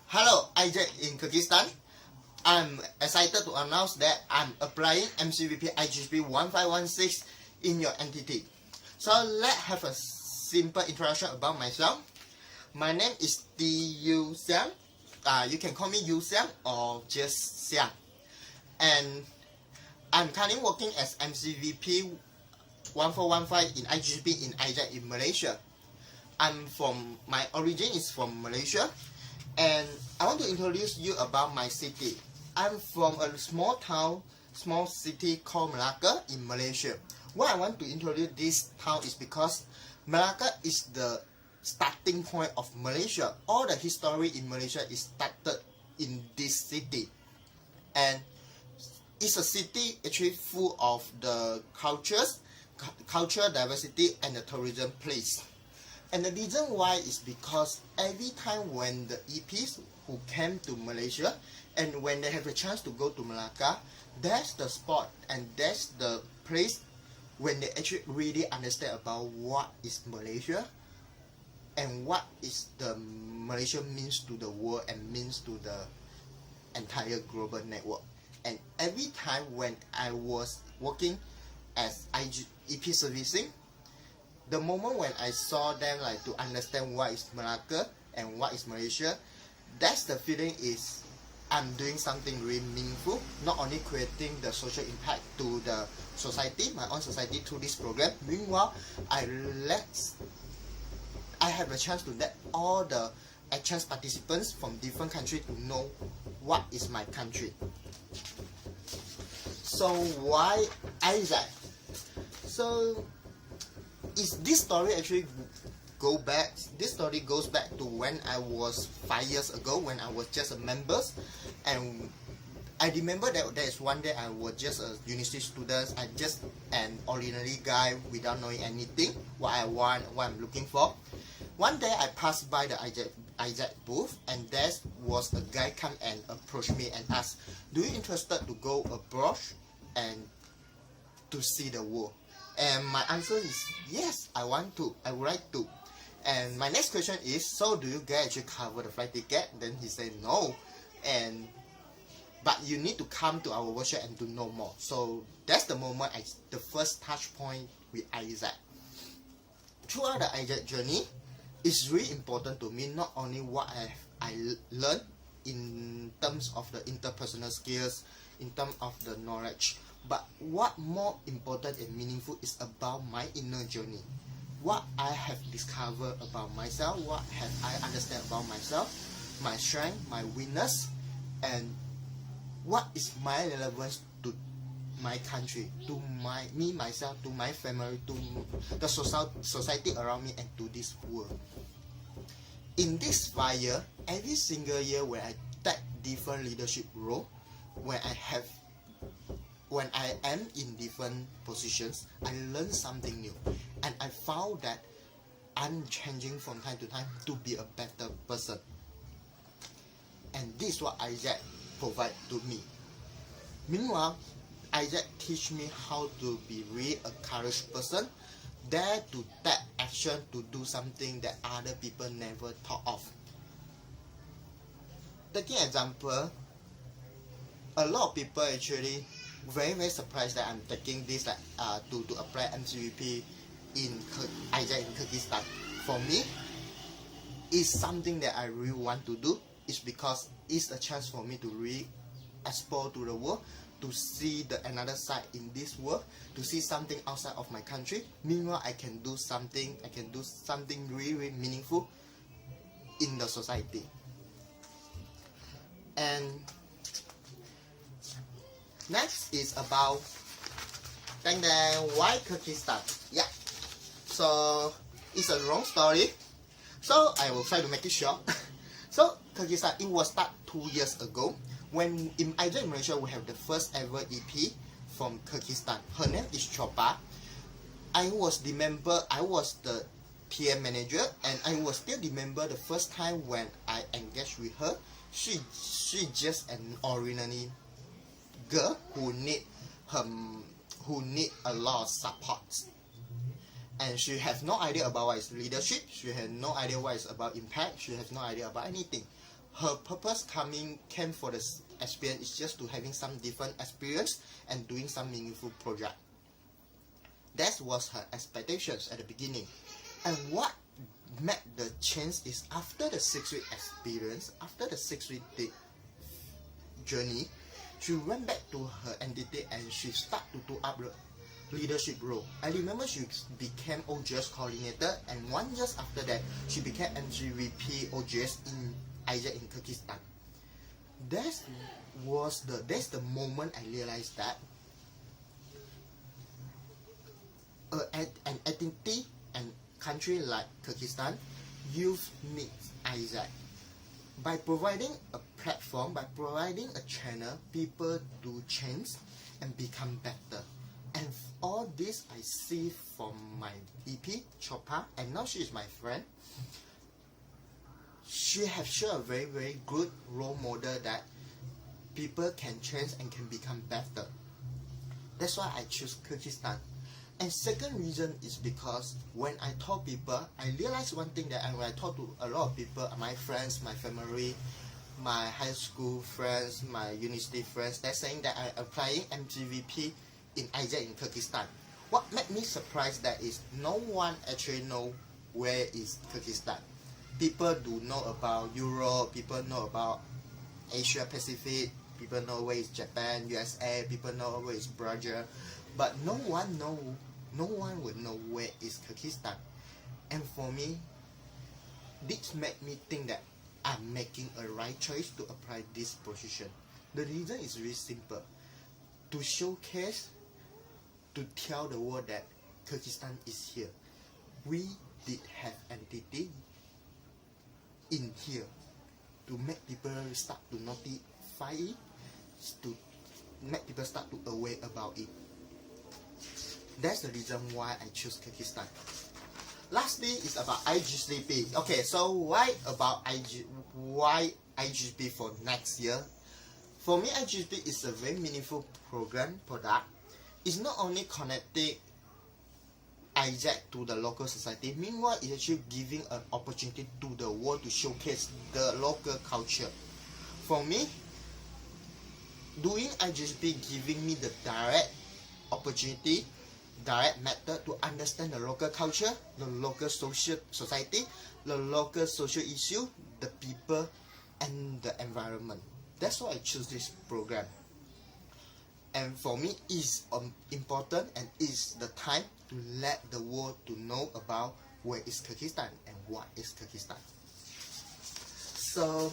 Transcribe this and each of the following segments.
Hello, Isaac in Kyrgyzstan. I'm excited to announce that I'm applying MCVP IGP 1516 in your entity. So let's have a simple introduction about myself. My name is Yu Xiang. You can call me Yu Xiang or just Xiang. And I'm currently working as MCVP 1415 in IGP in Isaac in Malaysia. My origin is from Malaysia, and I want to introduce you about my city. I'm from a small city called Malacca in Malaysia. Why I want to introduce this town is because Malacca is the starting point of Malaysia. All the history in Malaysia is started in this city, and it's a city actually full of the cultural diversity and the tourism place. And the reason why is because every time when the EPs who came to Malaysia and when they have a chance to go to Malacca, that's the spot and that's the place when they actually really understand about what is Malaysia and what is the Malaysia means to the world and means to the entire global network. And every time when I was working as EP servicing, the moment when I saw them like to understand what is Malacca and what is Malaysia, that's the feeling is I'm doing something really meaningful, not only creating the social impact to the society, my own society through this program. Meanwhile, I have a chance to let all the exchange participants from different countries to know what is my country. So why Isaac? So this story actually this story goes back to when I was 5 years ago when I was just a member, and I remember that there is one day I was just a university student. I just an ordinary guy without knowing anything what I want, what I'm looking for. One day I passed by the Isaac booth, and there was a guy come and approach me and ask, "Do you interested to go abroad and to see the world?" And my answer is yes, I want to. I would like to. And my next question is, so do you guys actually cover the flight ticket? Then he said no, but you need to come to our workshop and to know more. So that's the moment, the first touch point with Isaac. Throughout the Isaac journey, it's really important to me not only what I learned in terms of the interpersonal skills, in terms of the knowledge, but what more important and meaningful is about my inner journey. What I have discovered about myself, what have I understand about myself, my strength, my weakness, and what is my relevance to my country, to myself, to my family, to the society around me, and to this world. In this 5 years, every single year when I take different leadership role, when I am in different positions, I learn something new, and I found that I'm changing from time to time to be a better person. And this is what Isaac provide to me. Meanwhile, Isaac teach me how to be really a courageous person, dare to take action to do something that other people never thought of. Taking example, a lot of people actually very surprised that I'm taking this to apply MCVP in Isaac in Kyrgyzstan. For me, it's something that I really want to do. It's because it's a chance for me to really explore to the world, to see another side in this world, to see something outside of my country. Meanwhile, I can do something really, really meaningful in the society. And next is about why Kyrgyzstan. Yeah, so it's a long story, so I will try to make it short. So Kyrgyzstan, it was started 2 years ago when in Isaac in Malaysia we have the first ever EP from Kyrgyzstan. Her name is Chopa. I was the PM manager, and I was still remember the first time when I engaged with her. She just an ordinary girl who need a lot of support, and she has no idea about what is leadership. She has no idea what is about impact. She has no idea about anything. her purpose came for the experience is just to having some different experience and doing some meaningful project. That was her expectations at the beginning. And what made the change is after the 6-week experience, after the 6-week journey, she went back to her entity and she started to do up the leadership role. I remember she became OGS coordinator, and 1 year after that, she became MGVP OGS in Asia in Kyrgyzstan. That's the moment I realized that an entity and country like Kyrgyzstan youth needs Isaac. By providing a platform, by providing a channel, people do change and become better. And all this I see from my EP, Chopa, and now she is my friend. She has shown a very, very good role model that people can change and can become better. That's why I choose Kyrgyzstan. And second reason is because when I told people, I realized one thing that when I talk to a lot of people, my friends, my family, my high school friends, my university friends, they're saying that I'm applying MGVP in Asia in Kyrgyzstan. What made me surprised that is no one actually know where is Kyrgyzstan. People do know about Europe, people know about Asia Pacific, people know where is Japan, USA, people know where is Brazil, but no one would know where is Kyrgyzstan. And for me, this made me think that I'm making a right choice to apply this position. The reason is very simple. To showcase, to tell the world that Kyrgyzstan is here. We did have entity in here to make people start to notify it, to make people start to aware about it. That's the reason why I choose Kyrgyzstan. Lastly is about IGCP. Okay, so why IGCP for next year? For me, IGCP is a very meaningful product. It's not only connecting Isaac to the local society, meanwhile it's actually giving an opportunity to the world to showcase the local culture. For me, doing IGCP giving me the direct opportunity, direct method to understand the local culture, the local society, the local social issue, the people, and the environment. That's why I choose this program. And for me, it's important and it's the time to let the world to know about where is Kyrgyzstan and what is Kyrgyzstan. So,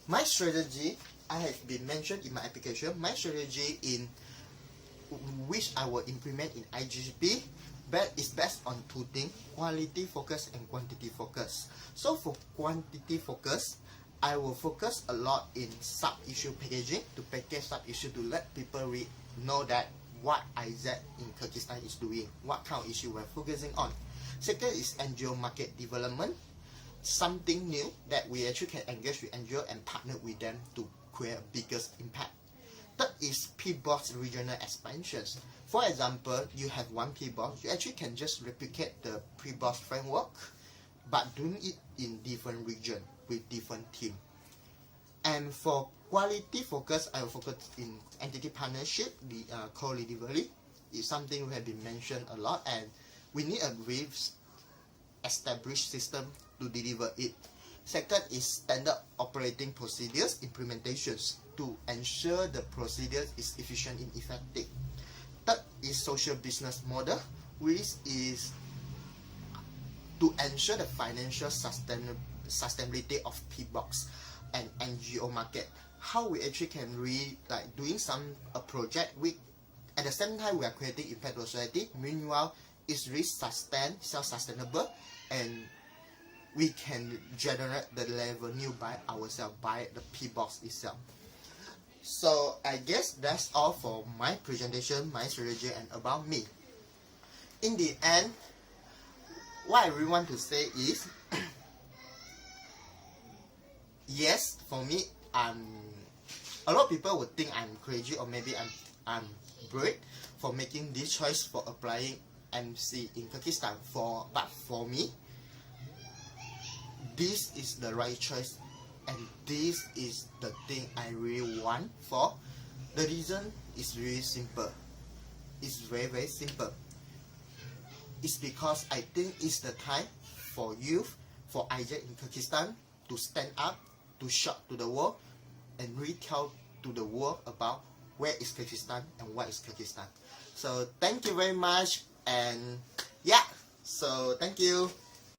my strategy, I have been mentioned in my application, my strategy in which I will implement in IGCP, but is based on 2 things, quality focus and quantity focus. So for quantity focus, I will focus a lot in sub-issue packaging, to package sub-issue to let people know that what Isaac in Kyrgyzstan is doing, what kind of issue we're focusing on. Second is NGO market development, something new that we actually can engage with NGO and partner with them to create a biggest impact. Third is P-Box regional expansions. For example, you have one P-Box, you actually can just replicate the P-Box framework, but doing it in different region with different team. And for quality focus, I will focus in entity partnership, the co-delivery is something we have been mentioned a lot, and we need a very established system to deliver it. Second is standard operating procedures implementations to ensure the procedure is efficient and effective. Third is social business model, which is to ensure the financial sustainability of P-Box and NGO market. How we actually can doing some project with, at the same time we are creating impact to society, meanwhile it's really self-sustainable, and we can generate the revenue by ourselves, by the P-Box itself. So I guess that's all for my presentation, my strategy, and about me. In the end, what I really want to say is, yes, for me, a lot of people would think I'm crazy, or maybe I'm brave for making this choice for applying MC in Kyrgyzstan. But for me, this is the right choice And this is the thing I really want for. The reason is really simple. It's very simple. It's because I think it's the time for youth, for Isaac in Kyrgyzstan to stand up, to shout to the world, and retell to the world about where is Kyrgyzstan and what is Kyrgyzstan. So thank you very much, and yeah, so thank you.